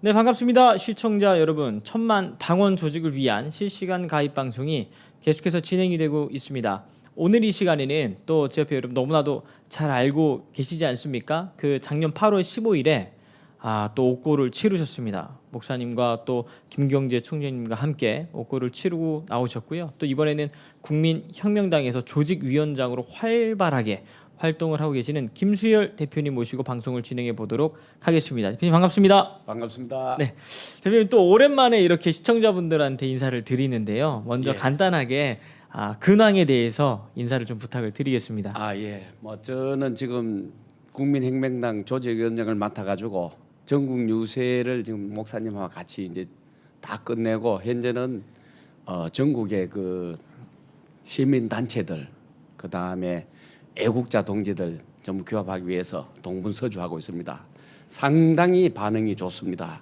네, 반갑습니다. 시청자 여러분, 천만 당원 조직을 위한 실시간 가입 방송이 계속해서 진행이 되고 있습니다. 오늘 이 시간에는 또 제 옆에 여러분 너무나도 잘 알고 계시지 않습니까? 그 작년 8월 15일에 또 옥고를 치르셨습니다. 목사님과 또 김경재 총재님과 함께 옥고를 치르고 나오셨고요. 또 이번에는 국민혁명당에서 조직위원장으로 활발하게 활동을 하고 계시는 김수열 대표님 모시고 방송을 진행해 보도록 하겠습니다. 대표님 반갑습니다. 반갑습니다. 네, 대표님 또 오랜만에 이렇게 시청자분들한테 인사를 드리는데요. 먼저 간단하게 근황에 대해서 인사를 좀 부탁을 드리겠습니다. 예. 저는 지금 국민혁명당 조직위원장을 맡아가지고 전국 유세를 지금 목사님과 같이 이제 다 끝내고 현재는 전국의 그 시민 단체들 그 다음에 애국자 동지들 전부 규합하기 위해서 동분서주하고 있습니다. 상당히 반응이 좋습니다.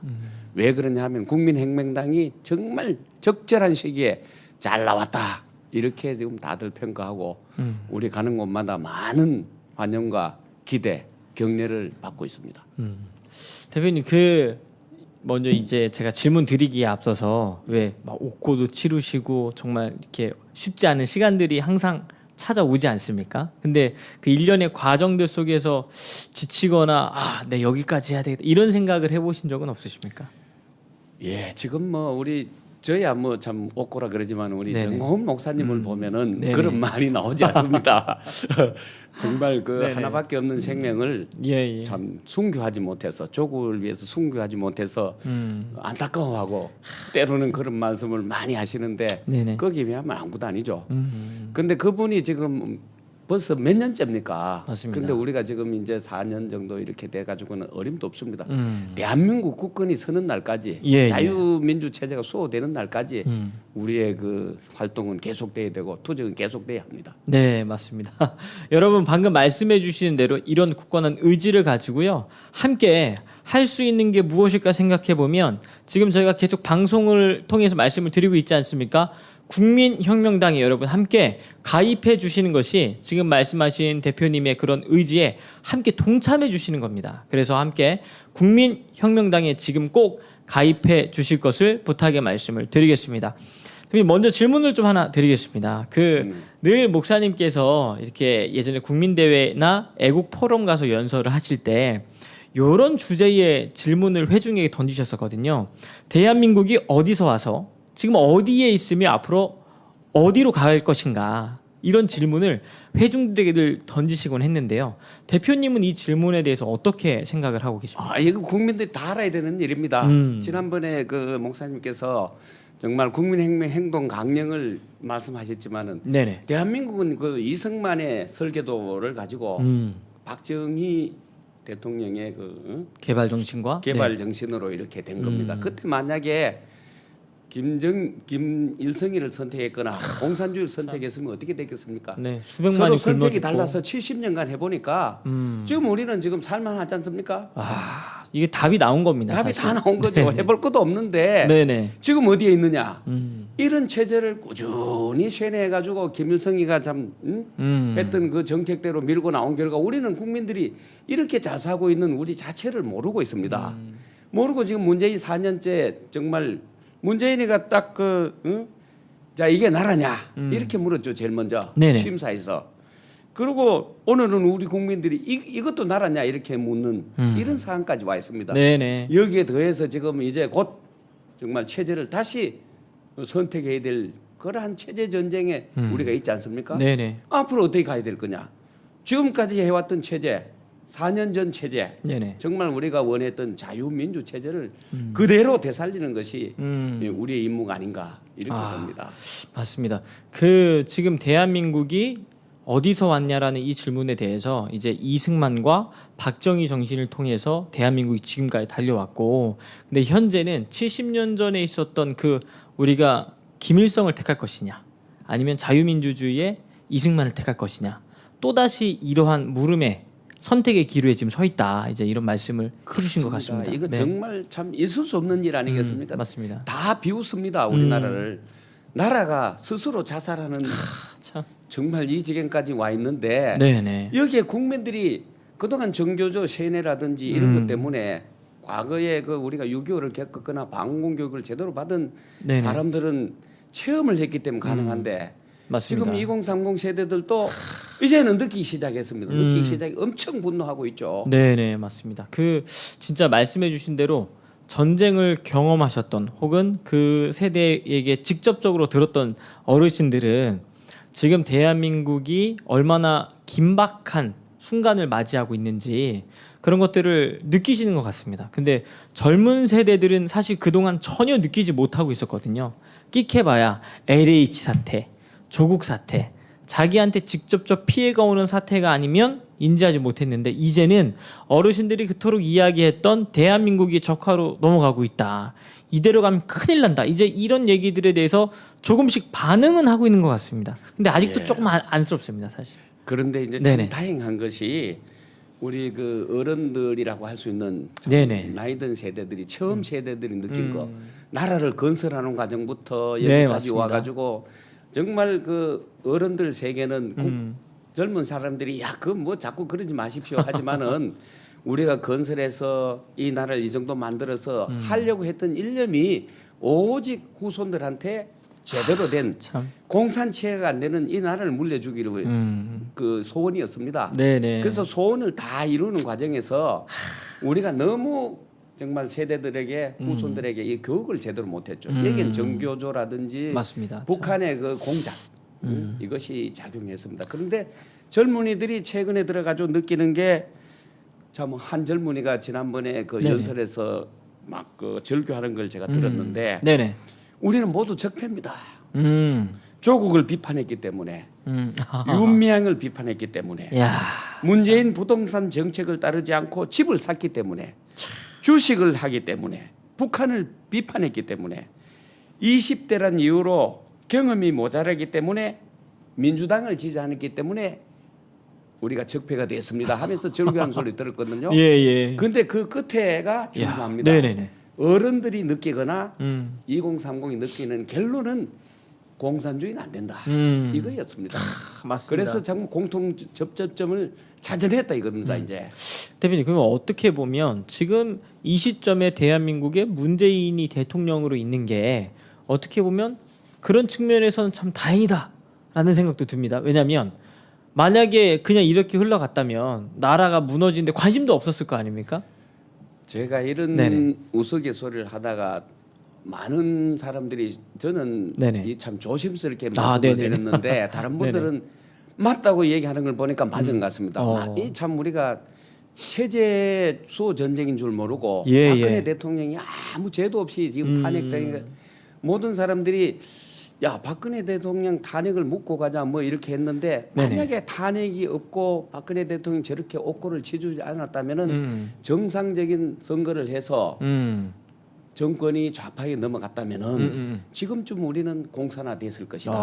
왜 그러냐면 국민혁명당이 정말 적절한 시기에 잘 나왔다 이렇게 지금 다들 평가하고 우리 가는 곳마다 많은 환영과 기대, 격려를 받고 있습니다. 대표님 먼저 이제 제가 질문 드리기에 앞서서 왜 막 옥고도 치르시고 정말 이렇게 쉽지 않은 시간들이 항상 찾아오지 않습니까? 근데 그 일련의 과정들 속에서 지치거나 내 여기까지 해야 되겠다 이런 생각을 해보신 적은 없으십니까? 예, 지금 우리 저야 참 옥고라 그러지만 우리 네네. 정호은 목사님을 보면은 네네. 그런 말이 나오지 않습니다. 정말 그 네네. 하나밖에 없는 생명을 예. 참 순교하지 못해서 조국을 위해서 순교하지 못해서 안타까워하고 때로는 그런 말씀을 많이 하시는데 네네. 거기에 비하면 아무것도 아니죠. 근데 그분이 지금 벌써 몇 년째입니까? 맞습니다. 근데 우리가 지금 이제 4년 정도 이렇게 돼 가지고는 어림도 없습니다. 대한민국 국권이 서는 날까지 자유민주 체제가 수호되는 날까지 우리의 그 활동은 계속돼야 되고 투쟁은 계속돼야 합니다. 네, 맞습니다. 여러분 방금 말씀해 주시는 대로 이런 굳건한 의지를 가지고요. 함께 할 수 있는 게 무엇일까 생각해 보면 지금 저희가 계속 방송을 통해서 말씀을 드리고 있지 않습니까? 국민혁명당에 여러분 함께 가입해 주시는 것이 지금 말씀하신 대표님의 그런 의지에 함께 동참해 주시는 겁니다. 그래서 함께 국민혁명당에 지금 꼭 가입해 주실 것을 부탁의 말씀을 드리겠습니다. 먼저 질문을 좀 하나 드리겠습니다. 늘 목사님께서 이렇게 예전에 국민대회나 애국포럼 가서 연설을 하실 때 이런 주제의 질문을 회중에게 던지셨었거든요. 대한민국이 어디서 와서 지금 어디에 있으며 앞으로 어디로 갈 것인가 이런 질문을 회중들에게 늘 던지시곤 했는데요. 대표님은 이 질문에 대해서 어떻게 생각을 하고 계십니까? 이거 국민들이 다 알아야 되는 일입니다. 지난번에 그 목사님께서 정말 국민혁명 행동 강령을 말씀하셨지만은 네네. 대한민국은 그 이승만의 설계도를 가지고 박정희 대통령의 개발 정신과 개발 정신으로 이렇게 된 겁니다. 그때 만약에 김일성이를 선택했거나 공산주의를 선택했으면 어떻게 됐겠습니까? 네, 수백만이 서로 선택이 굶어 죽고. 달라서 70년간 해보니까 지금 우리는 지금 살만하지 않습니까? 이게 답이 나온 겁니다. 답이 사실. 다 나온 거죠. 해볼 것도 없는데 네네. 지금 어디에 있느냐? 이런 체제를 꾸준히 세뇌해가지고 김일성이가 참 했던 그 정책대로 밀고 나온 결과 우리는 국민들이 이렇게 잘 살고 있는 우리 자체를 모르고 있습니다. 모르고 지금 문재인 4년째 정말 문재인이가 딱 자 이게 나라냐 이렇게 물었죠. 제일 먼저 네네. 취임사에서. 그리고 오늘은 우리 국민들이 이것도 나라냐 이렇게 묻는 이런 상황까지 와 있습니다. 네네. 여기에 더해서 지금 이제 곧 정말 체제를 다시 선택해야 될 그러한 체제 전쟁에 우리가 있지 않습니까? 네네. 앞으로 어떻게 가야 될 거냐? 지금까지 해왔던 체제, 4년 전 체제, 네네. 정말 우리가 원했던 자유민주 체제를 그대로 되살리는 것이 우리의 임무가 아닌가 이렇게 봅니다. 맞습니다. 지금 대한민국이 어디서 왔냐라는 이 질문에 대해서 이제 이승만과 박정희 정신을 통해서 대한민국이 지금까지 달려왔고, 근데 현재는 70년 전에 있었던 우리가 김일성을 택할 것이냐, 아니면 자유민주주의의 이승만을 택할 것이냐, 또다시 이러한 물음에 선택의 기로에 지금 서 있다. 이제 이런 말씀을 해주신 것 같습니다. 이거 네. 정말 참 있을 수 없는 일 아니겠습니까? 맞습니다. 다 비웃습니다. 우리나라를. 나라가 스스로 자살하는 참. 정말 이 지경까지 와 있는데 네네. 여기에 국민들이 그동안 정교조 세뇌라든지 이런 것 때문에 과거에 그 우리가 6.25를 겪었거나 방공 교육을 제대로 받은 네네. 사람들은 체험을 했기 때문에 가능한데 맞습니다. 지금 2030 세대들도 이제는 느끼기 시작했습니다. 느끼기 시작이 엄청 분노하고 있죠. 네네 맞습니다. 그 진짜 말씀해주신 대로 전쟁을 경험하셨던 혹은 그 세대에게 직접적으로 들었던 어르신들은 지금 대한민국이 얼마나 긴박한 순간을 맞이하고 있는지 그런 것들을 느끼시는 것 같습니다. 근데 젊은 세대들은 사실 그동안 전혀 느끼지 못하고 있었거든요. 끽해봐야 LH 사태, 조국 사태, 자기한테 직접적 피해가 오는 사태가 아니면 인지하지 못했는데 이제는 어르신들이 그토록 이야기했던 대한민국이 적화로 넘어가고 있다. 이대로 가면 큰일 난다. 이제 이런 얘기들에 대해서 조금씩 반응은 하고 있는 것 같습니다. 근데 아직도 예. 조금 안쓰럽습니다, 사실. 그런데 이제 참 네네. 다행한 것이 우리 그 어른들이라고 할 수 있는 참 네네. 나이 든 세대들이 처음 세대들이 느낀 거 나라를 건설하는 과정부터 네, 여기까지 맞습니다. 와가지고 정말 그 어른들 세계는 젊은 사람들이 야 그 뭐 자꾸 그러지 마십시오 하지만은 우리가 건설해서 이 나라를 이 정도 만들어서 하려고 했던 일념이 오직 후손들한테 제대로 된 참. 공산체가 안 되는 이 나라를 물려주기로 그 소원이었습니다. 네네. 그래서 소원을 다 이루는 과정에서 우리가 너무 정말 세대들에게 후손들에게 이 교육을 제대로 못했죠. 여기는 정교조라든지 맞습니다. 북한의 그 공작 이것이 작용했습니다. 그런데 젊은이들이 최근에 들어가지고 느끼는 게 참 한 젊은이가 지난번에 그 네네. 연설에서 막 그 절규하는 걸 제가 들었는데 네네. 우리는 모두 적폐입니다. 음. 조국을 비판했기 때문에 음. 윤미향을 비판했기 때문에 야. 문재인 부동산 정책을 따르지 않고 집을 샀기 때문에 주식을 하기 때문에 북한을 비판했기 때문에 20대란 이유로 경험이 모자라기 때문에 민주당을 지지하기 때문에 우리가 적폐가 됐습니다 하면서 절규한 소리 들었거든요. 예, 예. 근데 그 끝에가 중요합니다. 네네네. 어른들이 느끼거나 2030이 느끼는 결론은 공산주의는 안 된다. 이거였습니다. 맞습니다. 그래서 참 공통 접점을 찾아냈다 이겁니다. 이제 대표님 그러면 어떻게 보면 지금 이 시점에 대한민국의 문재인이 대통령으로 있는 게 어떻게 보면 그런 측면에서는 참 다행이다라는 생각도 듭니다. 왜냐하면 만약에 그냥 이렇게 흘러갔다면 나라가 무너지는데 관심도 없었을 거 아닙니까? 제가 이런 네네. 우스갯소리를 하다가 많은 사람들이 저는 네네. 이 참 조심스럽게 아, 말씀을 네네네. 드렸는데 다른 분들은 맞다고 얘기하는 걸 보니까 맞은 것 같습니다. 이 참 우리가 체제 수 전쟁인 줄 모르고 예, 박근혜 예. 대통령이 아무 죄도 없이 지금 탄핵당해 모든 사람들이 야 박근혜 대통령 탄핵을 묻고 가자 뭐 이렇게 했는데 네네. 만약에 탄핵이 없고 박근혜 대통령이 저렇게 옥고를 치주지 않았다면은 정상적인 선거를 해서 정권이 좌파에 넘어갔다면은 지금쯤 우리는 공산화 됐을 것이다.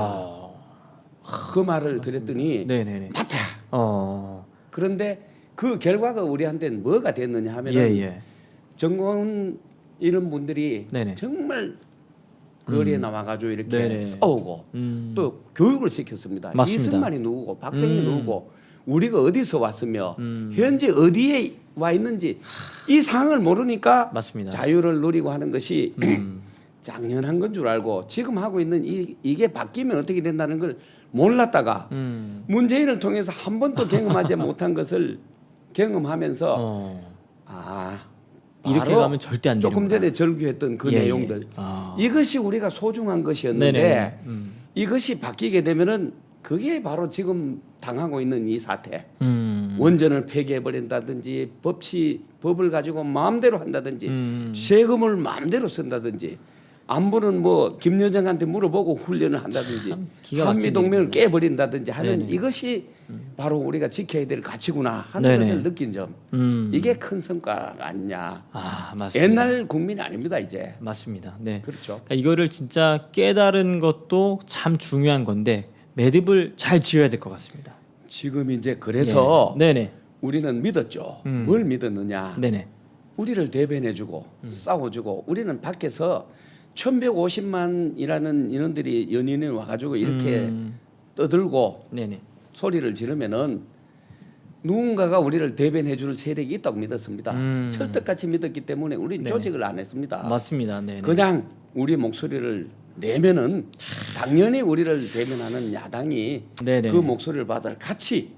그 말을 드렸더니 네네네. 맞다. 어. 그런데 그 결과가 우리한테는 뭐가 됐느냐 하면은 예. 정권 이런 분들이 네네. 정말 거리에 나와가지고 이렇게 네네. 싸우고 또 교육을 시켰습니다. 맞습니다. 이승만이 누구고 박정희 누구고 우리가 어디서 왔으며 현재 어디에 와 있는지 이 상황을 모르니까 맞습니다. 자유를 누리고 하는 것이 당연한 건 줄 알고 지금 하고 있는 이게 바뀌면 어떻게 된다는 걸 몰랐다가 문재인을 통해서 한 번도 경험하지 못한 것을 경험하면서 이렇게 바로 가면 절대 안 조금 되는구나. 전에 절규했던 그 예, 내용들 예. 이것이 우리가 소중한 것이었는데 네네. 이것이 바뀌게 되면은 그게 바로 지금 당하고 있는 이 사태 원전을 폐기해 버린다든지 법을 가지고 마음대로 한다든지 세금을 마음대로 쓴다든지 안보는 뭐 김여정한테 물어보고 훈련을 한다든지 기가 막힌 한미동맹을 깨버린다든지 하는 네네. 이것이 바로 우리가 지켜야 될 가치구나 하는 네네. 것을 느낀 점 이게 큰 성과가 아니냐. 맞습니다. 옛날 국민이 아닙니다 이제. 맞습니다. 네. 그렇죠. 그러니까 이거를 진짜 깨달은 것도 참 중요한 건데 매듭을 잘 지어야 될 것 같습니다. 지금 이제 그래서 네네. 우리는 믿었죠. 뭘 믿었느냐. 네네. 우리를 대변해주고 싸워주고 우리는 밖에서 1,150만이라는 인원들이 연인이 와가지고 이렇게 떠들고 네네. 소리를 지르면은 누군가가 우리를 대변해주는 세력이 있다고 믿었습니다. 철떡같이 믿었기 때문에 우리는 네네. 조직을 안 했습니다. 맞습니다. 네. 그냥 우리 목소리를 내면은 당연히 우리를 대변하는 야당이 네네. 그 목소리를 받아 같이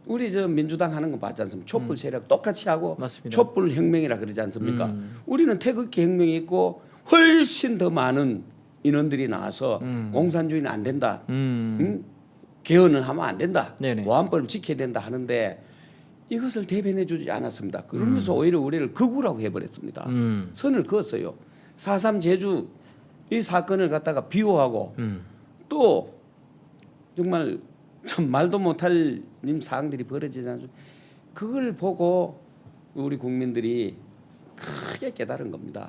우리 저 민주당 하는 거 봤지 않습니까? 촛불 세력 똑같이 하고 맞습니다. 촛불 혁명이라 그러지 않습니까? 우리는 태극기 혁명이 있고 훨씬 더 많은 인원들이 나와서 공산주의는 안 된다. 개헌을 하면 안 된다. 네네. 보안법을 지켜야 된다 하는데 이것을 대변해 주지 않았습니다. 그러면서 오히려 우리를 극우라고 해버렸습니다. 선을 그었어요. 4.3 제주 이 사건을 갖다가 비호하고 또 정말 참 말도 못할 사항들이 벌어지지 않습니까? 그걸 보고 우리 국민들이 크게 깨달은 겁니다.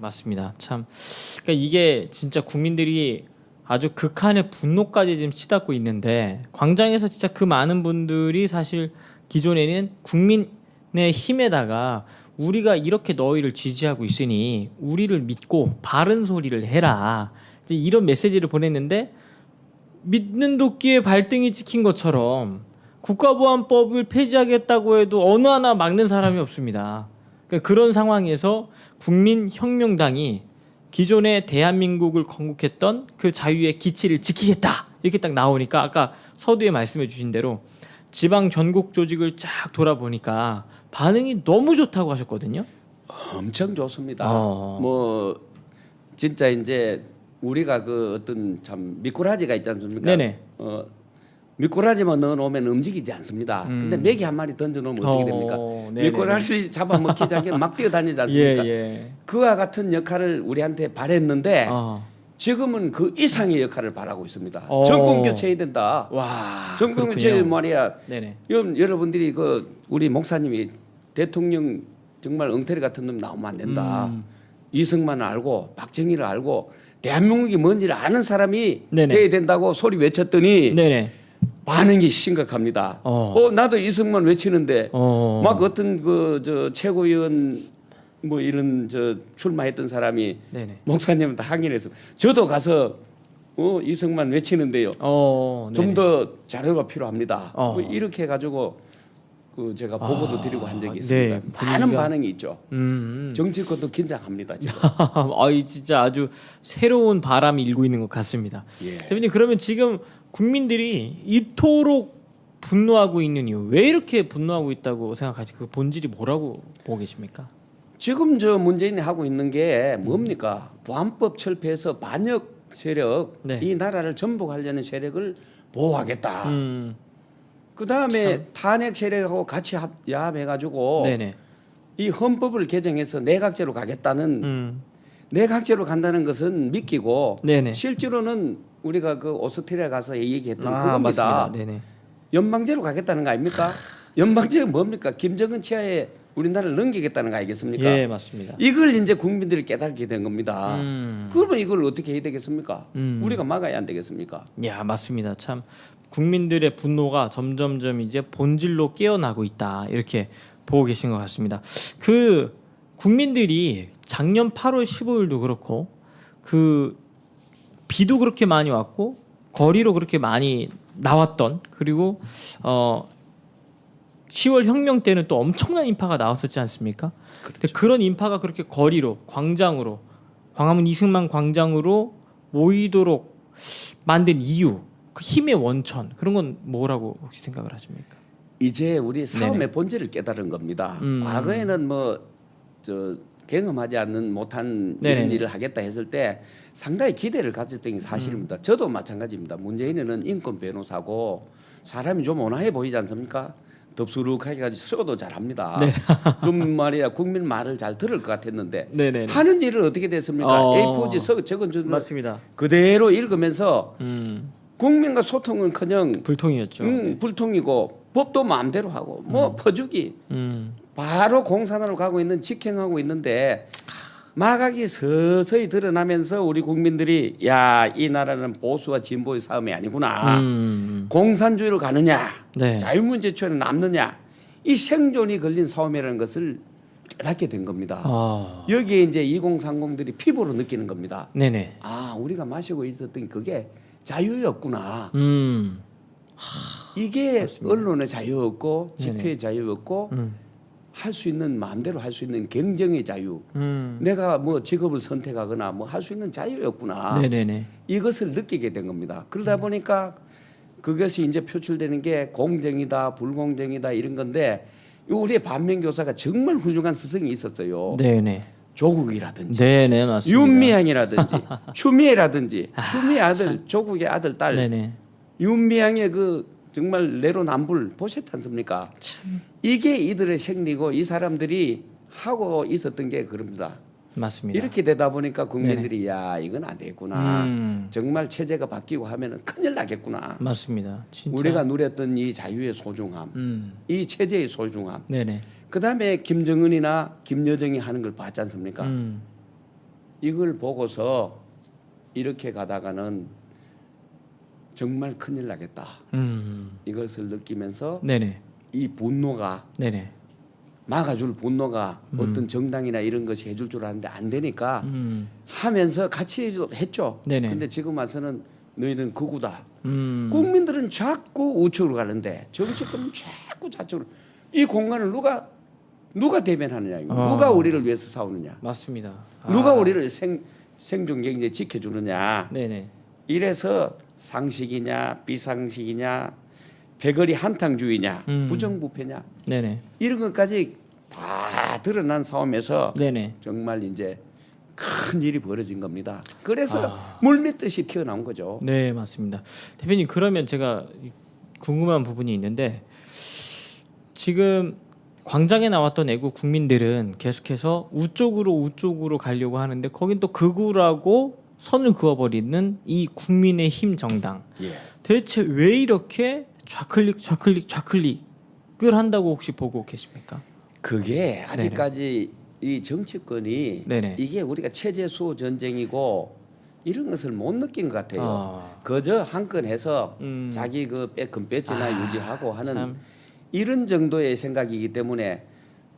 맞습니다. 참, 그러니까 이게 진짜 국민들이 아주 극한의 분노까지 지금 치닫고 있는데 광장에서 진짜 그 많은 분들이 사실 기존에는 국민의 힘에다가 우리가 이렇게 너희를 지지하고 있으니 우리를 믿고 바른 소리를 해라 이제 이런 메시지를 보냈는데 믿는 도끼에 발등이 찍힌 것처럼 국가보안법을 폐지하겠다고 해도 어느 하나 막는 사람이 없습니다. 그러니까 그런 상황에서 국민혁명당이 기존의 대한민국을 건국했던 그 자유의 기치를 지키겠다 이렇게 딱 나오니까 아까 서두에 말씀해 주신 대로 지방 전국 조직을 쫙 돌아보니까 반응이 너무 좋다고 하셨거든요. 엄청 좋습니다. 어. 뭐 진짜 이제 우리가 그 어떤 참 미꾸라지가 있지 않습니까? 네네. 미꾸라지만 넣어놓으면 움직이지 않습니다. 근데 메기 한 마리 던져놓으면 어떻게 됩니까? 네네네. 미꾸라지 잡아먹기 전에 막 뛰어다니지 않습니까? 예. 그와 같은 역할을 우리한테 바랬는데 어. 지금은 그 이상의 역할을 바라고 있습니다. 어. 정권 교체해야 된다. 와. 정권 교체 말이야. 네네. 여러분들이 그 우리 목사님이 대통령 정말 엉터리 같은 놈 나오면 안 된다. 이승만을 알고 박정희를 알고 대한민국이 뭔지를 아는 사람이 네네. 돼야 된다고 소리 외쳤더니 네네. 반응이 심각합니다. 나도 이승만 외치는데 막 어떤 그 저 최고위원 뭐 이런 저 출마했던 사람이 네네. 목사님한테 항의를 해서 저도 가서 이승만 외치는데요. 좀 더 자료가 필요합니다. 뭐 이렇게 해가지고 그 제가 보고도 드리고 한 적이 있습니다. 네, 많은 분위기가- 반응이 있죠. 정치권도 긴장합니다 지금. 아이 진짜 아주 새로운 바람이 일고 있는 것 같습니다. 예. 대표님 그러면 지금 국민들이 이토록 분노하고 있는 이유 왜 이렇게 분노하고 있다고 생각하시? 그 본질이 뭐라고 보고 계십니까? 지금 저 문재인이 하고 있는 게 뭡니까? 보안법 철폐해서 반역 세력, 네. 이 나라를 전복하려는 세력을 보호하겠다. 그 다음에 참. 탄핵 세력하고 같이 야합해가지고 네네. 이 헌법을 개정해서 내각제로 가겠다는 내각제로 간다는 것은 믿기고 네네. 실제로는 우리가 그 오스트리아 가서 얘기했던 아 그겁니다. 맞습니다. 네네. 연방제로 가겠다는 거 아닙니까? 연방제가 뭡니까? 김정은 치하에 우리나라를 넘기겠다는 거 아니겠습니까? 예 맞습니다. 이걸 이제 국민들이 깨닫게 된 겁니다. 음. 그러면 이걸 어떻게 해야 되겠습니까? 우리가 막아야 안 되겠습니까? 야 맞습니다. 참 국민들의 분노가 점점점 이제 본질로 깨어나고 있다 이렇게 보고 계신 것 같습니다. 그 국민들이 작년 8월 15일도 그렇고 그 비도 그렇게 많이 왔고 거리로 그렇게 많이 나왔던 그리고 10월 혁명 때는 또 엄청난 인파가 나왔었지 않습니까? 근데 그런 인파가 그렇게 거리로 광장으로 광화문 이승만 광장으로 모이도록 만든 이유 그 힘의 원천 그런 건 뭐라고 혹시 생각을 하십니까? 이제 우리 싸움의 네네. 본질을 깨달은 겁니다. 과거에는 뭐 저 경험하지 않는 못한 이런 네네네. 일을 하겠다 했을 때 상당히 기대를 가졌던 게 사실입니다. 저도 마찬가지입니다. 문재인은 인권 변호사고 사람이 좀 온화해 보이지 않습니까? 덥수룩하게 가지고 쓰고도 잘합니다. 네. 좀 말이야 국민 말을 잘 들을 것 같았는데 네네. 하는 일은 어떻게 됐습니까? A4지 적은 줄 맞습니다. 그대로 읽으면서 음. 국민과 소통은커녕 불통이었죠. 불통이고 법도 마음대로 하고 뭐 퍼주기 바로 공산화로 가고 있는 직행하고 있는데 마각이 서서히 드러나면서 우리 국민들이 야 이 나라는 보수와 진보의 싸움이 아니구나. 공산주의로 가느냐 네. 자유민주주의로 남느냐 이 생존이 걸린 싸움이라는 것을 깨닫게 된 겁니다. 여기에 이제 2030들이 피부로 느끼는 겁니다. 네네. 아 우리가 마시고 있었던 그게 자유였구나. 이게 맞습니다. 언론의 자유 없고 집회의 네네. 자유 없고 할 수 있는 마음대로 할 수 있는 경쟁의 자유. 음. 내가 뭐 직업을 선택하거나 뭐 할 수 있는 자유였구나. 네네네. 이것을 느끼게 된 겁니다. 그러다 보니까 그것이 이제 표출되는 게 공정이다, 불공정이다 이런 건데 우리의 반면교사가 정말 훌륭한 스승이 있었어요. 네네. 조국이라든지 네네 맞습니다. 윤미향이라든지 추미애라든지 추미애 아들 조국의 아들 딸 네네. 윤미향의 그 정말 내로남불 보셨지 않습니까? 이게 이들의 생리고 이 사람들이 하고 있었던 게 그럽니다. 맞습니다. 이렇게 되다 보니까 국민들이 야 이건 안 되겠구나. 음. 정말 체제가 바뀌고 하면은 큰일 나겠구나. 맞습니다. 진짜. 우리가 누렸던 이 자유의 소중함, 이 체제의 소중함. 네네. 그다음에 김정은이나 김여정이 하는 걸 봤지 않습니까? 이걸 보고서 이렇게 가다가는 정말 큰일 나겠다. 이것을 느끼면서 네네. 이 분노가 네네. 막아줄 분노가 어떤 정당이나 이런 것이 해줄 줄 알았는데 안 되니까 하면서 같이 했죠. 네네. 근데 지금 와서는 너희는 극우다. 음. 국민들은 자꾸 우측으로 가는데 정치권은 자꾸 좌측으로. 이 공간을 누가 대변하느냐. 누가 우리를 위해서 싸우느냐. 맞습니다. 누가 우리를 생존 경제 지켜주느냐. 네네. 이래서 상식이냐 비상식이냐 배거리 한탕주의냐 부정부패냐 네네. 이런 것까지 다 드러난 싸움에서 네네. 정말 이제 큰 일이 벌어진 겁니다. 그래서 물밀듯이 튀어나온 거죠. 네 맞습니다. 대표님 그러면 제가 궁금한 부분이 있는데 지금 광장에 나왔던 애국 국민들은 계속해서 우쪽으로 가려고 하는데 거긴 또 극우라고 선을 그어버리는 이 국민의힘 정당 예. 대체 왜 이렇게 좌클릭을 한다고 혹시 보고 계십니까? 그게 아직까지 이 정치권이 네네. 이게 우리가 체제 수호 전쟁이고 이런 것을 못 느낀 것 같아요. 그저 한 건 해서 자기 그 배지나 유지하고 하는 참. 이런 정도의 생각이기 때문에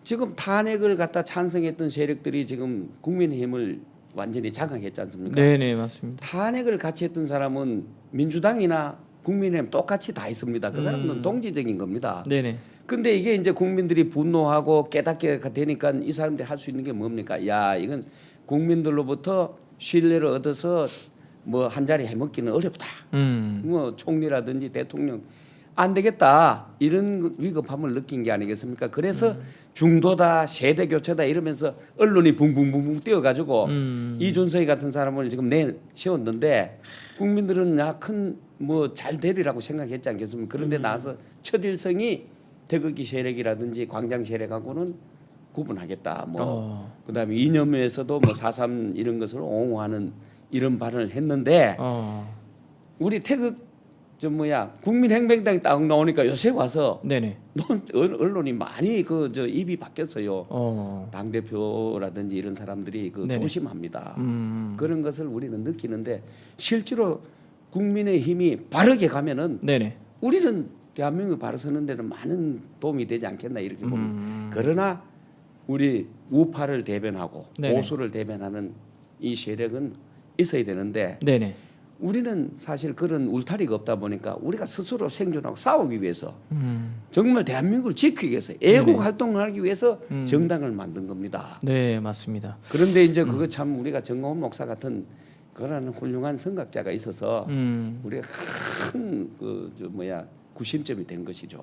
지금 탄핵을 갖다 찬성했던 세력들이 지금 국민의힘을 완전히 장악했지 않습니까? 네네 맞습니다. 탄핵을 같이 했던 사람은 민주당이나 국민의힘 똑같이 다 있습니다. 그 사람들은 동지적인 겁니다. 네네. 근데 이게 이제 국민들이 분노하고 깨닫게 되니까 이 사람들이 할 수 있는 게 뭡니까? 야 이건 국민들로부터 신뢰를 얻어서 뭐 한 자리 해먹기는 어렵다. 뭐 총리라든지 대통령 안 되겠다 이런 위급함을 느낀 게 아니겠습니까? 그래서 중도다 세대 교체다 이러면서 언론이 붕붕붕붕 뛰어가지고 이준석이 같은 사람을 지금 세웠는데 국민들은 큰 뭐 잘 되리라고 생각했지 않겠습니까? 그런데 나서 첫일성이 태극기 세력이라든지 광장 세력하고는 구분하겠다. 뭐 그다음에 이념에서도 뭐 4.3 이런 것을 옹호하는 이런 발언을 했는데 우리 국민혁명당이 딱 나오니까 요새 와서 네네. 언론이 많이 입이 바뀌었어요. 당 대표라든지 이런 사람들이 네네. 조심합니다. 그런 것을 우리는 느끼는데 실제로 국민의 힘이 바르게 가면은 네네. 우리는 대한민국이 바로 서는 데는 많은 도움이 되지 않겠나 이렇게 봅니다. 그러나 우리 우파를 대변하고 네네. 보수를 대변하는 이 세력은 있어야 되는데 네네. 우리는 사실 그런 울타리가 없다 보니까 우리가 스스로 생존하고 싸우기 위해서 정말 대한민국을 지키기 위해서 애국 네네. 활동을 하기 위해서 정당을 만든 겁니다. 네 맞습니다. 그런데 이제 그거 참 우리가 정광훈 목사 같은 그런 훌륭한 선각자가 있어서 우리가 큰 구심점이 된 것이죠.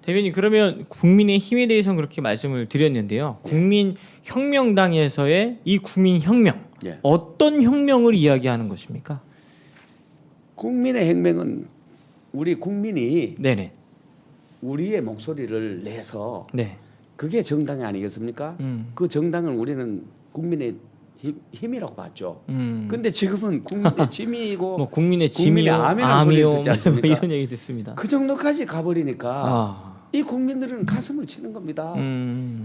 대변인 그러면 국민의 힘에 대해서는 그렇게 말씀을 드렸는데요. 국민혁명당에서의 이 국민혁명 예. 어떤 혁명을 이야기하는 것입니까? 국민의 혁명은 우리 국민이 네네. 우리의 목소리를 내서 네. 그게 정당이 아니겠습니까? 그 정당을 우리는 국민의 힘이라고 봤죠. 근데 지금은 국민의 짐이고 뭐 국민의 짐이요, 암이라는 소리를 암이요, 듣지 않습니까? 이런 얘기 듣습니다. 그 정도까지 가버리니까 이 국민들은 가슴을 치는 겁니다.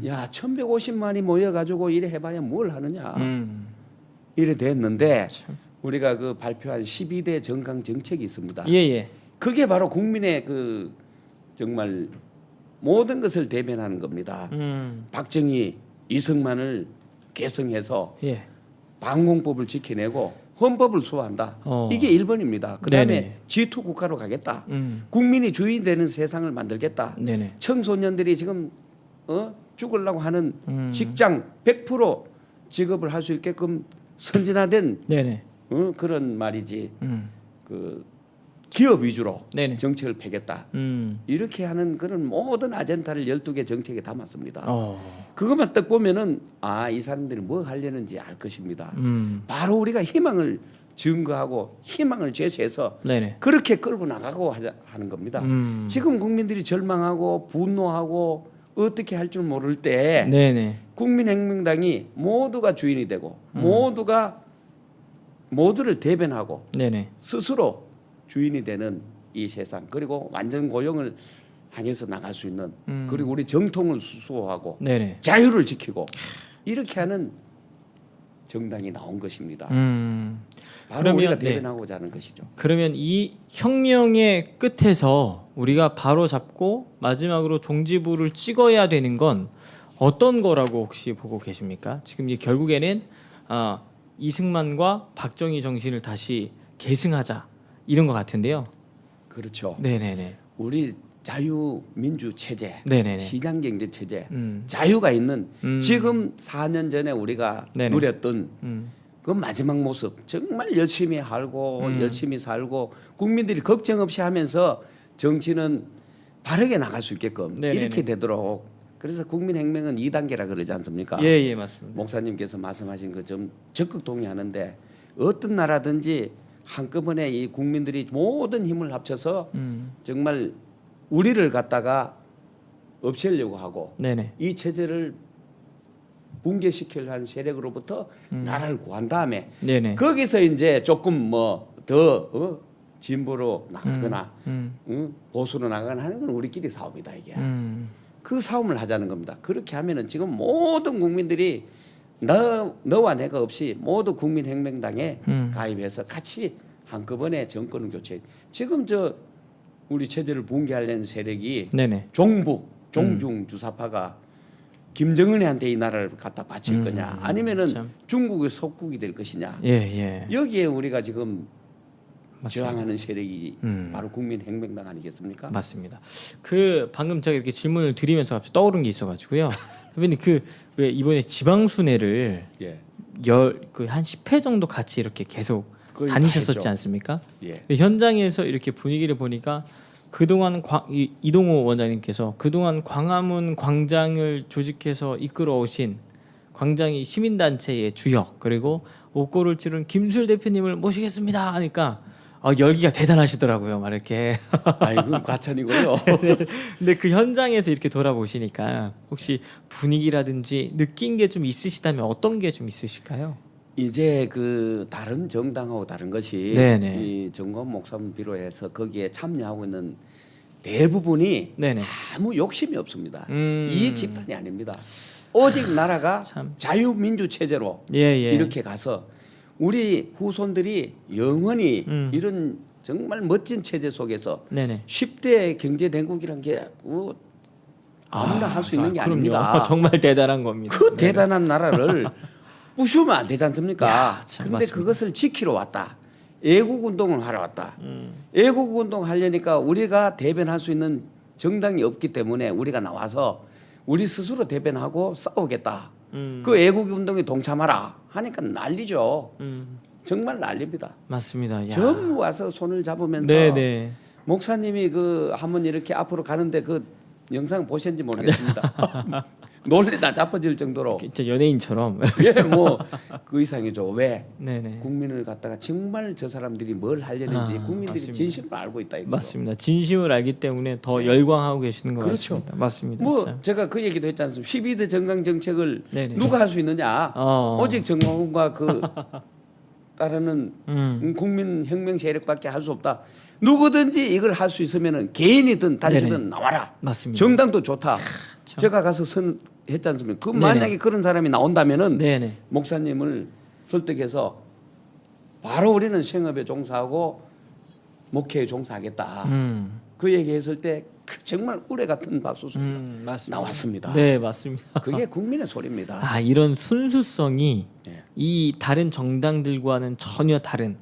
야 1150만이 모여가지고 이래 해봐야 뭘 하느냐. 이래 됐는데 우리가 그 발표한 12대 정강 정책이 있습니다. 예예. 그게 바로 국민의 정말 모든 것을 대변하는 겁니다. 박정희, 이승만을 개성해서 예. 방공법을 지켜내고 헌법을 수호한다. 이게 1번입니다. 그다음에 네네. G2 국가로 가겠다. 국민이 주인 되는 세상을 만들겠다. 네네. 청소년들이 지금 죽으려고 하는 직장 100% 직업을 할 수 있게끔 선진화된 네네. 그런 말이지. 그 기업 위주로 네네. 정책을 펴겠다. 이렇게 하는 그런 모든 아젠다를 12개 정책에 담았습니다. 그것만 딱 보면은 이 사람들이 뭐 하려는지 알 것입니다. 바로 우리가 희망을 증거하고 희망을 제시해서 네네. 그렇게 끌고 나가고 하는 겁니다. 지금 국민들이 절망하고 분노하고 어떻게 할 줄 모를 때 네네. 국민혁명당이 모두가 주인이 되고 모두가 모두를 대변하고 네네. 스스로 주인이 되는 이 세상 그리고 완전 고용을 향해서 나갈 수 있는 그리고 우리 정통을 수호하고 네네. 자유를 지키고 이렇게 하는 정당이 나온 것입니다. 바로 그러면, 우리가 네. 대변하고자 하는 것이죠. 그러면 이 혁명의 끝에서 우리가 바로 잡고 마지막으로 종지부를 찍어야 되는 건 어떤 거라고 혹시 보고 계십니까? 지금 이 결국에는 이승만과 박정희 정신을 다시 계승하자 이런 것 같은데요. 그렇죠. 네네네. 우리 자유민주 체제, 네네네. 시장경제 체제, 자유가 있는 지금 4년 전에 우리가 네네. 누렸던 그 마지막 모습 정말 열심히 살고 열심히 살고 국민들이 걱정 없이 하면서 정치는 바르게 나갈 수 있게끔 네네네. 이렇게 되도록 그래서 국민혁명은 2단계라 그러지 않습니까? 예 맞습니다. 목사님께서 말씀하신 거 좀 적극 동의하는데 어떤 나라든지 한꺼번에 이 국민들이 모든 힘을 합쳐서 정말 우리를 갖다가 없애려고 하고 네네. 이 체제를 붕괴시키려 하는 세력으로부터 나라를 구한 다음에 네네. 거기서 이제 조금 뭐 더 진보로 나가거나 보수로 나가거나 하는 건 우리끼리 싸움이다 이게. 그 싸움을 하자는 겁니다. 그렇게 하면은 지금 모든 국민들이 너와 내가 없이 모두 국민혁명당에 가입해서 같이 한꺼번에 정권을 교체. 지금 우리 체제를 붕괴하려는 세력이 네네. 종북, 종중 주사파가 김정은한테 이 나라를 갖다 바칠 거냐, 아니면은 참. 중국의 속국이 될 것이냐. 예. 여기에 우리가 지금 맞습니다. 저항하는 세력이 바로 국민혁명당 아니겠습니까? 맞습니다. 그 방금 제가 이렇게 질문을 드리면서 갑자기 떠오른 게 있어가지고요. 대표님 왜 이번에 지방순회를 예. 한 10회 정도 같이 이렇게 계속 거의 다 다니셨었지 했죠. 않습니까? 예. 근데 현장에서 이렇게 분위기를 보니까 그동안 이동호 원장님께서 그동안 광화문 광장을 조직해서 이끌어 오신 광장이 시민단체의 주역 그리고 옥고를 치른 김수일 대표님을 모시겠습니다 하니까 열기가 대단하시더라고요. 막 이렇게. 아이고 과찬이고요. 근데 그 현장에서 이렇게 돌아보시니까 혹시 분위기라든지 느낀 게 좀 있으시다면 어떤 게 좀 있으실까요? 이제 그 다른 정당하고 다른 것이 네네. 이 정권 목사님 비롯해서 거기에 참여하고 있는 대부분이 네네. 아무 욕심이 없습니다. 이익 집단이 아닙니다. 오직 나라가 참. 자유민주 체제로 예. 이렇게 가서 우리 후손들이 영원히 이런 정말 멋진 체제 속에서 네네. 10대 경제 대국이란 게 아무나 할 수 있는 게 그럼요. 아닙니다. 정말 대단한 겁니다. 그 네네. 대단한 나라를 부수면 안 되지 않습니까? 야, 참 근데 맞습니다. 그것을 지키러 왔다. 애국 운동을 하러 왔다. 애국 운동 하려니까 우리가 대변할 수 있는 정당이 없기 때문에 우리가 나와서 우리 스스로 대변하고 싸우겠다. 그 애국 운동에 동참하라 하니까 난리죠. 정말 난립니다. 맞습니다. 야. 전부 와서 손을 잡으면서 네네. 목사님이 그 한번 이렇게 앞으로 가는데 그 영상 보셨는지 모르겠습니다. 놀래다 자빠질 정도로 진짜 연예인처럼. 예, 뭐 그 이상이죠. 왜? 네네. 국민을 갖다가 정말 저 사람들이 뭘 하려는지 국민들이 맞습니다. 진심을 알고 있다 이거죠. 맞습니다. 진심을 알기 때문에 더 열광하고 계시는 것 그렇죠. 같습니다. 맞습니다. 뭐 참. 제가 그 얘기도 했지 않습니까? 12대 정강 정책을 네네. 누가 할 수 있느냐? 오직 정권과 그 따르는 국민 혁명 세력밖에 할 수 없다. 누구든지 이걸 할 수 있으면은 개인이든 단체든 네네. 나와라. 맞습니다. 정당도 좋다. 참. 제가 가서 했지 않습니까? 그 네네. 만약에 그런 사람이 나온다면은 네네. 목사님을 설득해서 바로 우리는 생업에 종사하고 목회에 종사하겠다. 그 얘기했을 때 정말 우레 같은 박수소리가 맞습니다. 나왔습니다. 네, 맞습니다. 그게 국민의 소리입니다. 이런 순수성이 예. 이 다른 정당들과는 전혀 다른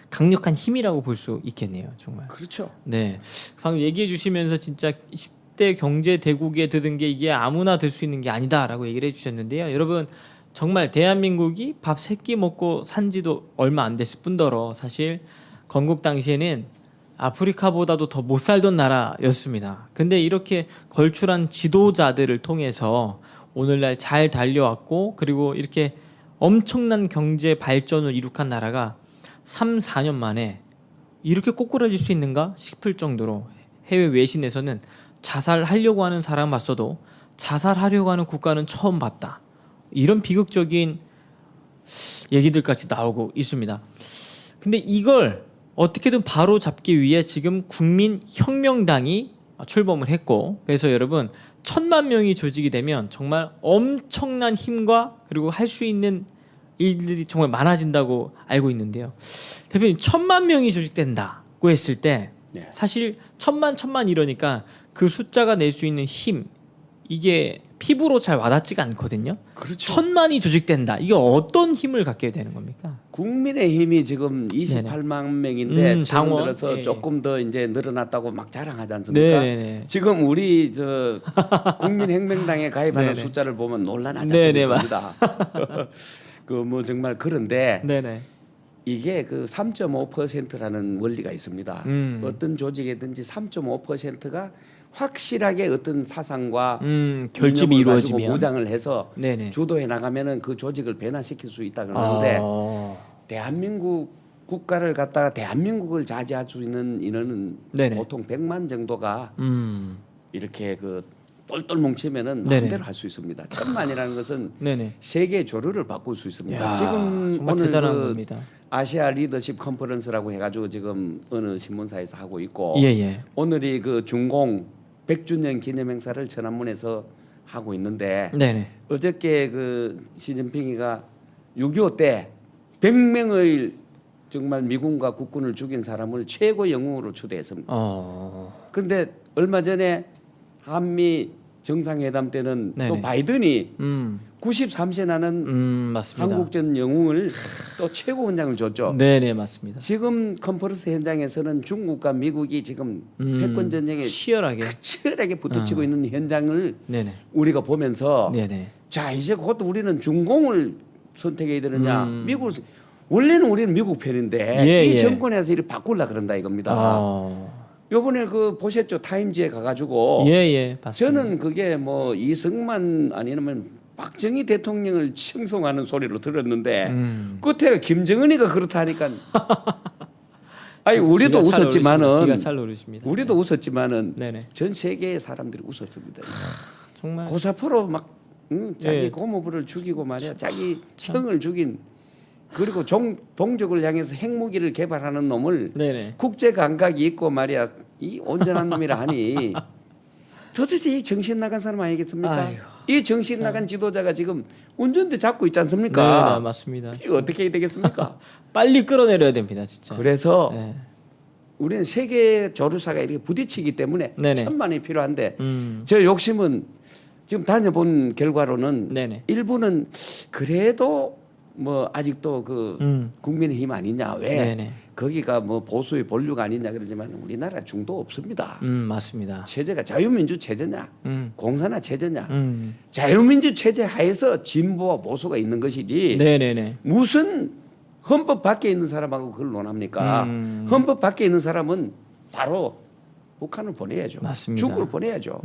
강력한 힘이라고 볼 수 있겠네요. 정말. 그렇죠. 네. 방금 얘기해 주시면서 진짜 10대 경제 대국에 드는 게 이게 아무나 들 수 있는 게 아니다라고 얘기를 해 주셨는데요. 여러분 정말 대한민국이 밥 3끼 먹고 산 지도 얼마 안 됐을 뿐더러 사실 건국 당시에는 아프리카보다도 더 못 살던 나라였습니다. 근데 이렇게 걸출한 지도자들을 통해서 오늘날 잘 달려왔고 그리고 이렇게 엄청난 경제 발전을 이룩한 나라가 3, 4년 만에 이렇게 꼬꾸라질 수 있는가 싶을 정도로 해외 외신에서는 자살하려고 하는 사람 봤어도 자살하려고 하는 국가는 처음 봤다. 이런 비극적인 얘기들까지 나오고 있습니다. 근데 이걸 어떻게든 바로 잡기 위해 지금 국민혁명당이 출범을 했고 그래서 여러분 1,000만 명이 조직이 되면 정말 엄청난 힘과 그리고 할 수 있는 일들이 정말 많아진다고 알고 있는데요. 대표님 1,000만 명이 조직된다고 했을 때 네. 사실 1,000만 이러니까 그 숫자가 낼 수 있는 힘 이게 피부로 잘 와닿지가 않거든요. 그렇죠. 1,000만이 조직된다. 이게 어떤 힘을 갖게 되는 겁니까? 국민의힘이 지금 28만 명인데 최근 당원. 들어서 예. 조금 더 이제 늘어났다고 막 자랑하지 않습니까? 네네네. 지금 우리 저 국민혁명당에 가입하는 네네. 숫자를 보면 논란하지 네네, 겁니다. 그 뭐 정말 그런데 네네. 이게 그 3.5%라는 원리가 있습니다. 어떤 조직이든지 3.5%가 확실하게 어떤 사상과 결집이 이념을 가지고 이루어지면 무장을 해서 네네. 주도해 나가면은 그 조직을 변화시킬 수 있다 그러는데 대한민국 국가를 갖다가 대한민국을 자제할 수 있는 인원은 네네. 보통 100만 정도가 이렇게 그 똘똘 뭉치면은 네네. 마음대로 할 수 있습니다. 1,000만이라는 것은 네네. 세계 조류를 바꿀 수 있습니다. 야, 지금 정말 오늘 대단한 그 겁니다. 아시아 리더십 컨퍼런스라고 해가지고 지금 어느 신문사에서 하고 있고 예예. 오늘이 그 중공 100주년 기념 행사를 천안문에서 하고 있는데 네네. 어저께 그 시진핑이가 6.25 때 100명의 정말 미군과 국군을 죽인 사람을 최고 영웅으로 추대했습니다. 그런데 얼마 전에 한미 정상회담 때는 네네. 또 바이든이 93세 나는 맞습니다. 한국전 영웅을 또 최고 훈장을 줬죠. 네네 맞습니다. 지금 컨퍼런스 현장에서는 중국과 미국이 지금 패권 전쟁에 치열하게. 치열하게 붙어치고 있는 현장을 네네. 우리가 보면서 네네. 자 이제 곧 우리는 중공을 선택해야 되느냐 미국 원래는 우리는 미국 편인데 예, 이 예. 정권에서 이렇게 바꾸려 그런다 이겁니다. 요번에 그 보셨죠 타임지에 가가지고 예예. 맞습니다. 저는 그게 뭐 이승만 아니면 박정희 대통령을 칭송하는 소리로 들었는데 끝에 김정은이가 그렇다 하니까 아니 우리도 기가 찰 웃었지만은 기가 찰 노릇입니다. 우리도 웃었지만은 네네. 전 세계의 사람들이 웃었습니다. 정말 고사포로 막 자기 예. 고모부를 죽이고 말이야 자기 형을 죽인 그리고 동족을 향해서 핵무기를 개발하는 놈을 네네. 국제 감각이 있고 말이야 이 온전한 놈이라 하니 도대체 이 정신 나간 사람 아니겠습니까? 아이고, 이 정신 나간 지도자가 지금 운전대 잡고 있지 네, 않습니까? 맞습니다. 이거 어떻게 해야 되겠습니까? 빨리 끌어내려야 됩니다, 진짜. 그래서 네. 우리는 세계 조류사가 이렇게 부딪히기 때문에 네네. 1,000만이 필요한데 음. 저 욕심은 지금 다녀본 결과로는 네네. 일부는 그래도 뭐 아직도 그 국민의힘 아니냐 왜 네네. 거기가 뭐 보수의 본류가 아니냐 그러지만 우리나라 중도 없습니다. 맞습니다. 체제가 자유민주 체제냐 공산화 체제냐 자유민주 체제 하에서 진보와 보수가 있는 것이지 네네네. 무슨 헌법 밖에 있는 사람하고 그걸 논합니까? 헌법 밖에 있는 사람은 바로 북한을 보내야죠. 맞습니다. 중국을 보내야죠.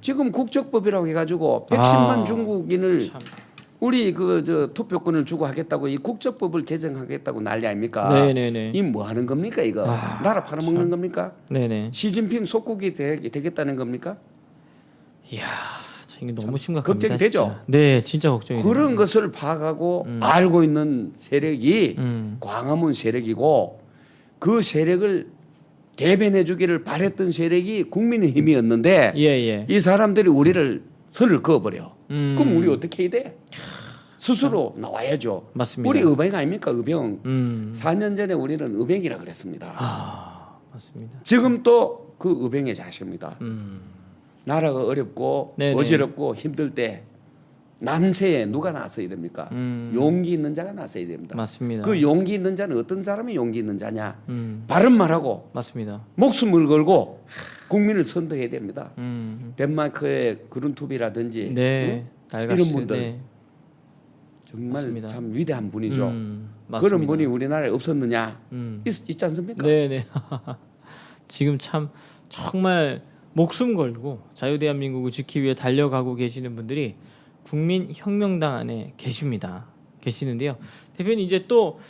지금 국적법이라고 해가지고 110만 중국인을 우리 그 저 투표권을 주고 하겠다고 이 국적법을 개정하겠다고 난리 아닙니까? 네네네. 이 뭐 하는 겁니까 이거? 나라 팔아먹는 겁니까? 네네. 시진핑 속국이 되겠다는 겁니까? 이야, 참 이게 너무 심각합니다. 걱정이 되죠? 진짜. 네, 진짜 걱정이 그런 됩니다. 것을 파악하고 알고 있는 세력이 광화문 세력이고 그 세력을 대변해 주기를 바랬던 세력이 국민의힘이었는데 예예. 이 사람들이 우리를 선을 그어버려. 그럼 우리 어떻게 해야 돼? 스스로 나와야죠. 맞습니다. 우리 의병 아닙니까? 의병. 4년 전에 우리는 의병이라 그랬습니다. 맞습니다. 지금 또 그 의병의 자세입니다. 나라가 어렵고 네네. 어지럽고 힘들 때 난세에 누가 나서야 됩니까? 용기 있는 자가 나서야 됩니다. 맞습니다. 그 용기 있는 자는 어떤 사람이 용기 있는 자냐? 음. 바른 말하고 맞습니다. 목숨을 걸고 국민을 선도해야 됩니다. 덴마크의 그룬투비라든지 네. 달가스. 이런 분들 네. 정말 맞습니다. 참 위대한 분이죠. 맞습니다. 그런 분이 우리나라에 없었느냐? 음. 있지 않습니까? 네네. 지금 참 정말 목숨 걸고 자유대한민국을 지키기 위해 달려가고 계시는 분들이 국민혁명당 안에 계시는데요. 대표님 이제 또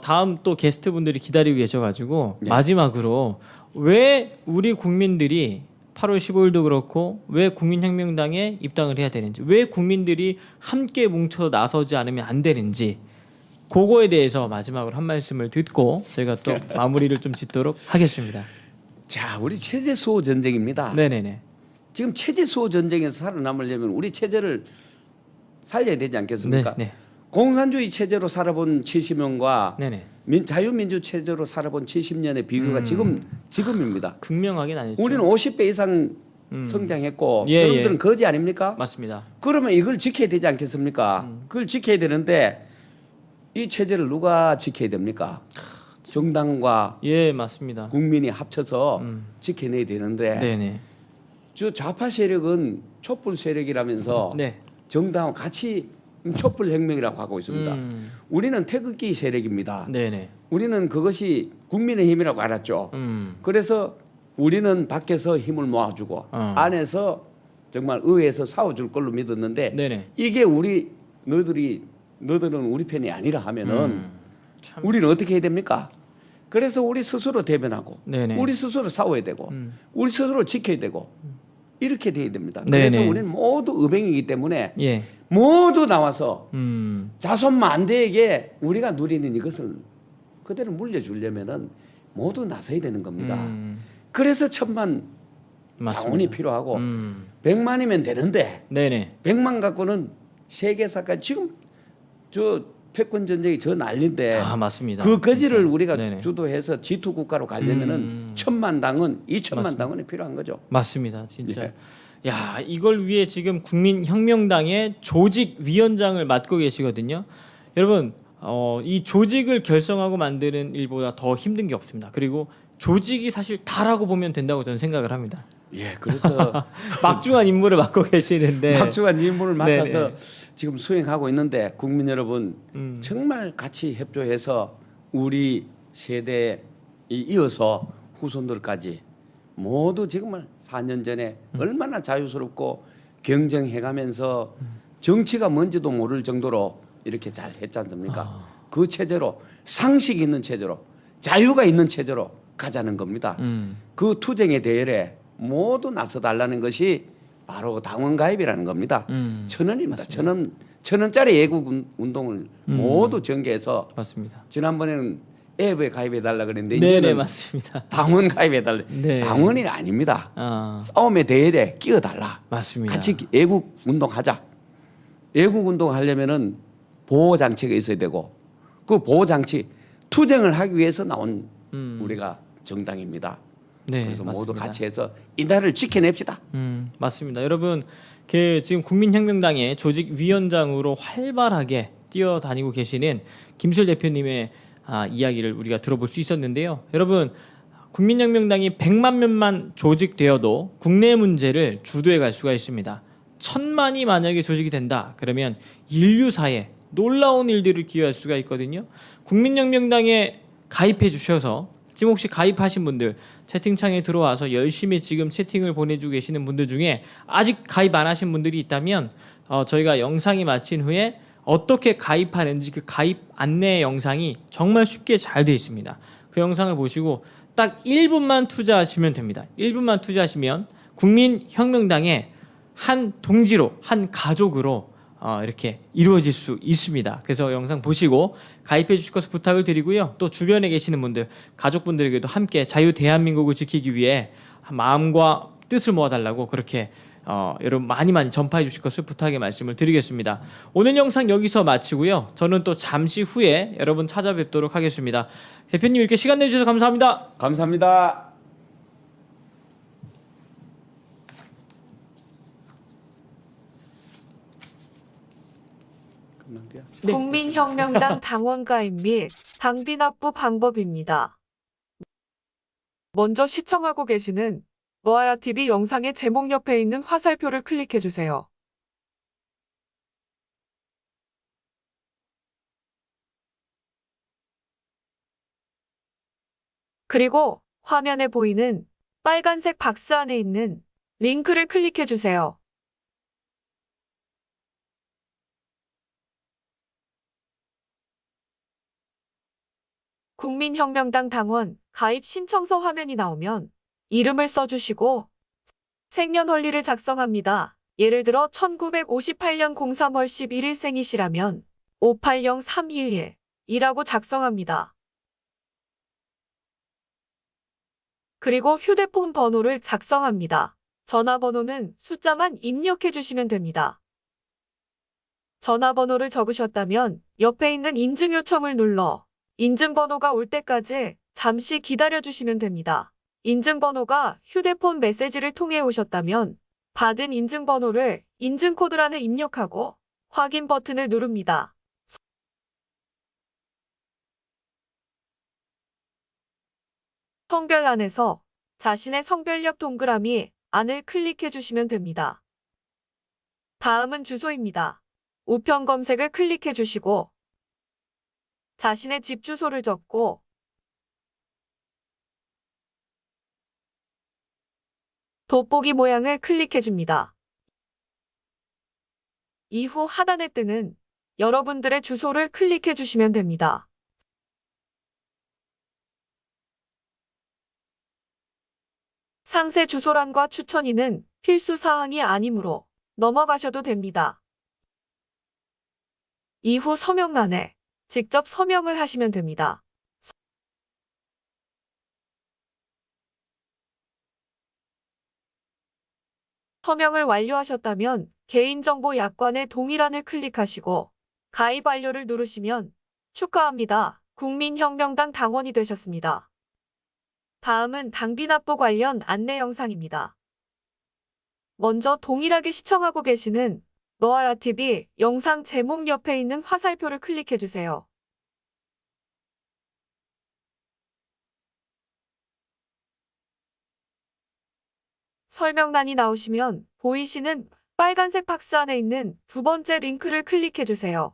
다음 또 게스트 분들이 기다리고 계셔가지고 네. 마지막으로 왜 우리 국민들이 8월 15일도 그렇고 왜 국민혁명당에 입당을 해야 되는지, 왜 국민들이 함께 뭉쳐서 나서지 않으면 안 되는지, 그거에 대해서 마지막으로 한 말씀을 듣고 저희가 또 마무리를 좀 짓도록 하겠습니다. 자, 우리 체제 수호 전쟁입니다. 네네네. 지금 체제 수호 전쟁에서 살아남으려면 우리 체제를 살려야 되지 않겠습니까? 네. 공산주의 체제로 살아본 70년과 네네. 자유민주 체제로 살아본 70년의 비교가 지금입니다. 극명하게 나뉘죠. 우리는 50배 이상 성장했고 예, 여러분들은 예. 거지 아닙니까? 맞습니다. 그러면 이걸 지켜야 되지 않겠습니까? 그걸 지켜야 되는데 이 체제를 누가 지켜야 됩니까? 정당과 예, 맞습니다. 국민이 합쳐서 지켜내야 되는데 네네. 저 좌파 세력은 촛불 세력이라면서 네. 정당과 같이 촛불 혁명이라고 하고 있습니다. 우리는 태극기 세력입니다. 네네. 우리는 그것이 국민의 힘이라고 알았죠. 그래서 우리는 밖에서 힘을 모아주고 안에서 정말 의회에서 싸워줄 걸로 믿었는데 네네. 이게 너들은 우리 편이 아니라 하면은 참. 우리는 어떻게 해야 됩니까? 그래서 우리 스스로 대변하고 네네. 우리 스스로 싸워야 되고 우리 스스로 지켜야 되고 이렇게 돼야 됩니다. 네네. 그래서 우리는 모두 의병이기 때문에 예. 모두 나와서 자손 만대에게 우리가 누리는 이것을 그대로 물려주려면은 모두 나서야 되는 겁니다. 그래서 1000만 당원이 필요하고 100만이면 되는데 네네. 100만 갖고는 세계사까지 지금 저 패권 전쟁이 저 난리인데 아, 맞습니다. 그 거지를 진짜. 우리가 네네. 주도해서 G2 국가로 가려면은 1000만 당원, 2000만 당원이 필요한 거죠. 맞습니다. 진짜. 예. 야, 이걸 위해 지금 국민혁명당의 조직위원장을 맡고 계시거든요. 여러분, 이 조직을 결성하고 만드는 일보다 더 힘든 게 없습니다. 그리고 조직이 사실 다라고 보면 된다고 저는 생각을 합니다. 예, 그래서 막중한 임무를 맡고 계시는데 막중한 임무를 맡아서 네네. 지금 수행하고 있는데 국민 여러분 정말 같이 협조해서 우리 세대에 이어서 후손들까지 모두 지금 4년 전에 얼마나 자유스럽고 경쟁해가면서 정치가 뭔지도 모를 정도로 이렇게 잘 했지 않습니까? 그 체제로 상식 있는 체제로 자유가 있는 체제로 가자는 겁니다. 그 투쟁의 대열에 모두 나서달라는 것이 바로 당원 가입이라는 겁니다. 1000원입니다. 1000원짜리 애국 운동을 모두 전개해서 맞습니다. 지난번에는 앱에 가입해달라 그랬는데 네네, 이제는 맞습니다. 당원 가입해달라. 네. 당원이 아닙니다. 아, 싸움의 대열에 끼어달라. 맞습니다. 같이 애국 운동하자. 애국 운동하려면은 보호 장치가 있어야 되고 그 보호 장치 투쟁을 하기 위해서 나온 우리가 정당입니다. 네, 그래서 모두 맞습니다. 같이 해서 이 나라를 지켜냅시다. 맞습니다. 여러분, 지금 국민혁명당의 조직위원장으로 활발하게 뛰어다니고 계시는 김수일 대표님의 이야기를 우리가 들어볼 수 있었는데요. 여러분, 국민혁명당이 100만 명만 조직되어도 국내 문제를 주도해 갈 수가 있습니다. 1000만이 만약에 조직이 된다. 그러면 인류사에 놀라운 일들을 기여할 수가 있거든요. 국민혁명당에 가입해 주셔서 지금 혹시 가입하신 분들 채팅창에 들어와서 열심히 지금 채팅을 보내주고 계시는 분들 중에 아직 가입 안 하신 분들이 있다면 저희가 영상이 마친 후에 어떻게 가입하는지 그 가입 안내 영상이 정말 쉽게 잘 되어 있습니다. 그 영상을 보시고 딱 1분만 투자하시면 됩니다. 1분만 투자하시면 국민혁명당의 한 동지로, 한 가족으로 이렇게 이루어질 수 있습니다. 그래서 영상 보시고 가입해 주실 것을 부탁을 드리고요. 또 주변에 계시는 분들, 가족분들에게도 함께 자유 대한민국을 지키기 위해 마음과 뜻을 모아달라고 그렇게 여러분 많이 전파해 주실 것을 부탁의 말씀을 드리겠습니다. 오늘 영상 여기서 마치고요. 저는 또 잠시 후에 여러분 찾아뵙도록 하겠습니다. 대표님 이렇게 시간 내주셔서 감사합니다. 감사합니다. 네. 국민혁명당 당원 가입 및 당비 납부 방법입니다. 먼저 시청하고 계시는 노아야TV 영상의 제목 옆에 있는 화살표를 클릭해주세요. 그리고 화면에 보이는 빨간색 박스 안에 있는 링크를 클릭해주세요. 국민혁명당 당원 가입 신청서 화면이 나오면 이름을 써주시고 생년월일을 작성합니다. 예를 들어 1958년 03월 11일생이시라면 580311이라고 작성합니다. 그리고 휴대폰 번호를 작성합니다. 전화번호는 숫자만 입력해 주시면 됩니다. 전화번호를 적으셨다면 옆에 있는 인증 요청을 눌러 인증번호가 올 때까지 잠시 기다려 주시면 됩니다. 인증번호가 휴대폰 메시지를 통해 오셨다면 받은 인증번호를 인증코드란에 입력하고 확인 버튼을 누릅니다. 성별란에서 자신의 성별력 동그라미 안을 클릭해 주시면 됩니다. 다음은 주소입니다. 우편 검색을 클릭해 주시고 자신의 집 주소를 적고 돋보기 모양을 클릭해 줍니다. 이후 하단에 뜨는 여러분들의 주소를 클릭해 주시면 됩니다. 상세 주소란과 추천인은 필수 사항이 아니므로 넘어가셔도 됩니다. 이후 서명란에 직접 서명을 하시면 됩니다. 서명을 완료하셨다면 개인정보 약관의 동일란을 클릭하시고 가입 완료를 누르시면 축하합니다. 국민혁명당 당원이 되셨습니다. 다음은 당비 납부 관련 안내 영상입니다. 먼저 동일하게 시청하고 계시는 노아야TV 영상 제목 옆에 있는 화살표를 클릭해주세요. 설명란이 나오시면 보이시는 빨간색 박스 안에 있는 두 번째 링크를 클릭해주세요.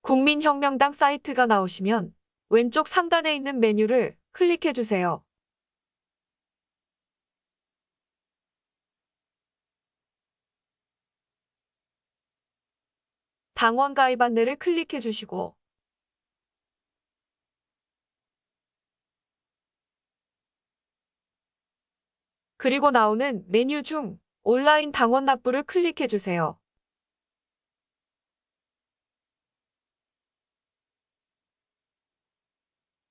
국민혁명당 사이트가 나오시면 왼쪽 상단에 있는 메뉴를 클릭해주세요. 당원 가입 안내를 클릭해주시고 그리고 나오는 메뉴 중 온라인 당원 납부를 클릭해주세요.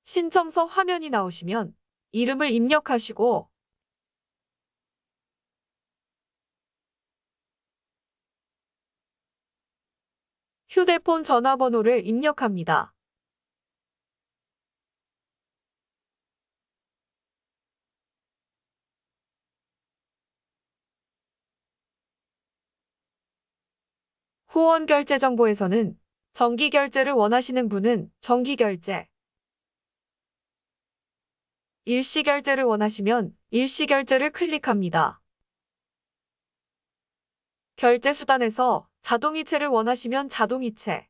신청서 화면이 나오시면 이름을 입력하시고 휴대폰 전화번호를 입력합니다. 후원 결제 정보에서는 정기 결제를 원하시는 분은 정기 결제, 일시 결제를 원하시면 일시 결제를 클릭합니다. 결제 수단에서 자동이체를 원하시면 자동이체,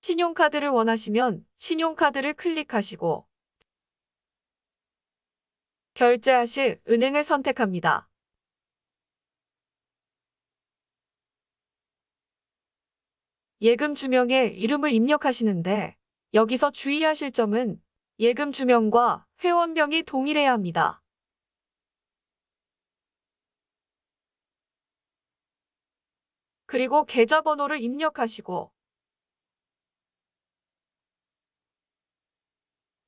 신용카드를 원하시면 신용카드를 클릭하시고 결제하실 은행을 선택합니다. 예금 주명에 이름을 입력하시는데 여기서 주의하실 점은 예금 주명과 회원명이 동일해야 합니다. 그리고 계좌번호를 입력하시고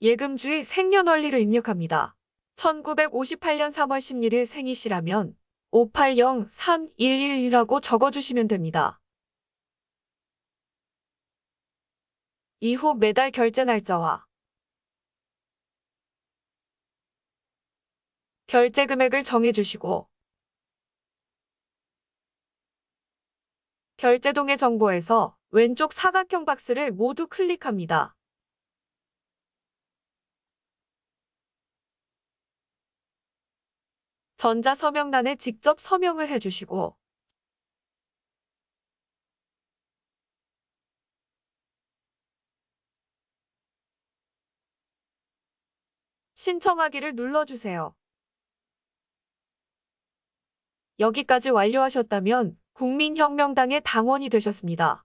예금주의 생년월일을 입력합니다. 1958년 3월 16일 생이시라면 580311이라고 적어주시면 됩니다. 이후 매달 결제 날짜와 결제 금액을 정해주시고 결제 동의 정보에서 왼쪽 사각형 박스를 모두 클릭합니다. 전자서명란에 직접 서명을 해주시고 신청하기를 눌러주세요. 여기까지 완료하셨다면 국민혁명당의 당원이 되셨습니다.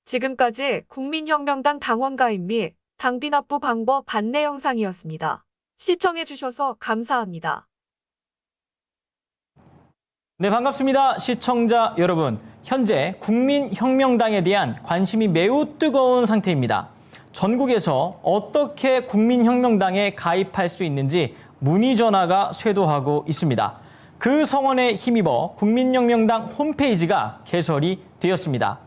지금까지 국민혁명당 당원 가입 및 당비 납부 방법 안내 영상이었습니다. 시청해주셔서 감사합니다. 네, 반갑습니다. 시청자 여러분. 현재 국민혁명당에 대한 관심이 매우 뜨거운 상태입니다. 전국에서 어떻게 국민혁명당에 가입할 수 있는지 문의 전화가 쇄도하고 있습니다. 그 성원에 힘입어 국민혁명당 홈페이지가 개설이 되었습니다.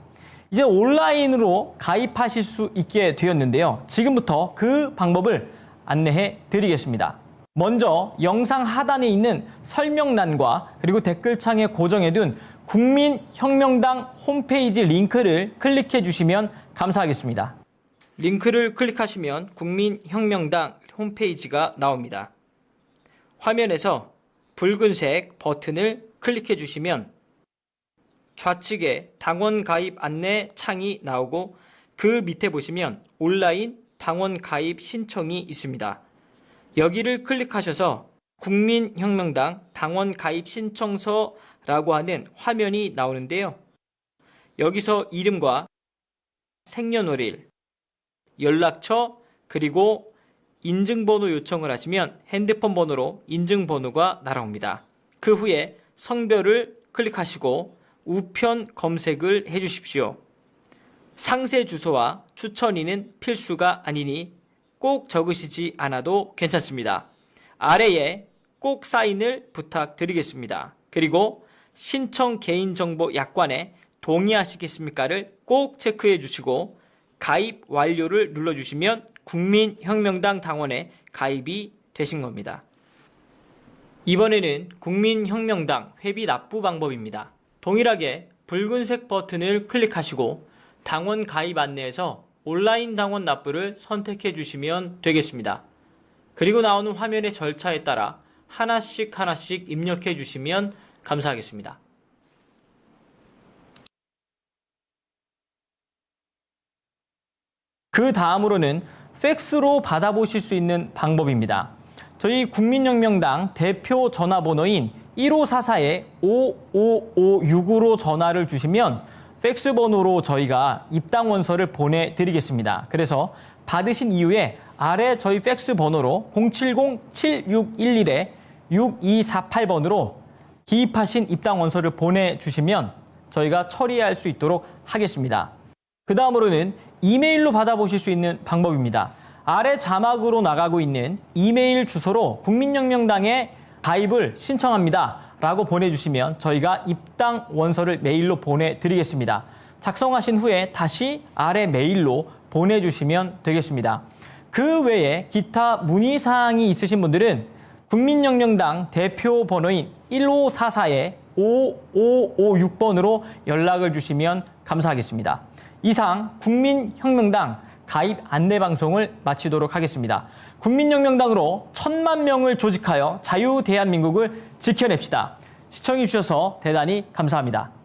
이제 온라인으로 가입하실 수 있게 되었는데요. 지금부터 그 방법을 안내해 드리겠습니다. 먼저 영상 하단에 있는 설명란과 그리고 댓글창에 고정해둔 국민혁명당 홈페이지 링크를 클릭해 주시면 감사하겠습니다. 링크를 클릭하시면 국민혁명당 홈페이지가 나옵니다. 화면에서 붉은색 버튼을 클릭해 주시면 좌측에 당원 가입 안내 창이 나오고 그 밑에 보시면 온라인 당원 가입 신청이 있습니다. 여기를 클릭하셔서 국민혁명당 당원 가입 신청서라고 하는 화면이 나오는데요. 여기서 이름과 생년월일, 연락처, 그리고 인증번호 요청을 하시면 핸드폰 번호로 인증번호가 날아옵니다. 그 후에 성별을 클릭하시고 우편 검색을 해주십시오. 상세 주소와 추천인은 필수가 아니니 꼭 적으시지 않아도 괜찮습니다. 아래에 꼭 사인을 부탁드리겠습니다. 그리고 신청 개인정보 약관에 동의하시겠습니까를 꼭 체크해 주시고 가입 완료를 눌러주시면 국민혁명당 당원에 가입이 되신 겁니다. 이번에는 국민혁명당 회비 납부 방법입니다. 동일하게 붉은색 버튼을 클릭하시고 당원 가입 안내에서 온라인 당원 납부를 선택해 주시면 되겠습니다. 그리고 나오는 화면의 절차에 따라 하나씩 입력해 주시면 감사하겠습니다. 그 다음으로는 팩스로 받아보실 수 있는 방법입니다. 저희 국민혁명당 대표 전화번호인 1544-5556으로 전화를 주시면 팩스 번호로 저희가 입당 원서를 보내드리겠습니다. 그래서 받으신 이후에 아래 저희 팩스 번호로 070-7611-6248번으로 기입하신 입당 원서를 보내주시면 저희가 처리할 수 있도록 하겠습니다. 그 다음으로는 이메일로 받아보실 수 있는 방법입니다. 아래 자막으로 나가고 있는 이메일 주소로 국민혁명당에 가입을 신청합니다 라고 보내주시면 저희가 입당 원서를 메일로 보내드리겠습니다. 작성하신 후에 다시 아래 메일로 보내주시면 되겠습니다. 그 외에 기타 문의사항이 있으신 분들은 국민혁명당 대표 번호인 1544-5556번으로 연락을 주시면 감사하겠습니다. 이상 국민혁명당 가입 안내방송을 마치도록 하겠습니다. 국민혁명당으로 1000만 명을 조직하여 자유 대한민국을 지켜냅시다. 시청해주셔서 대단히 감사합니다.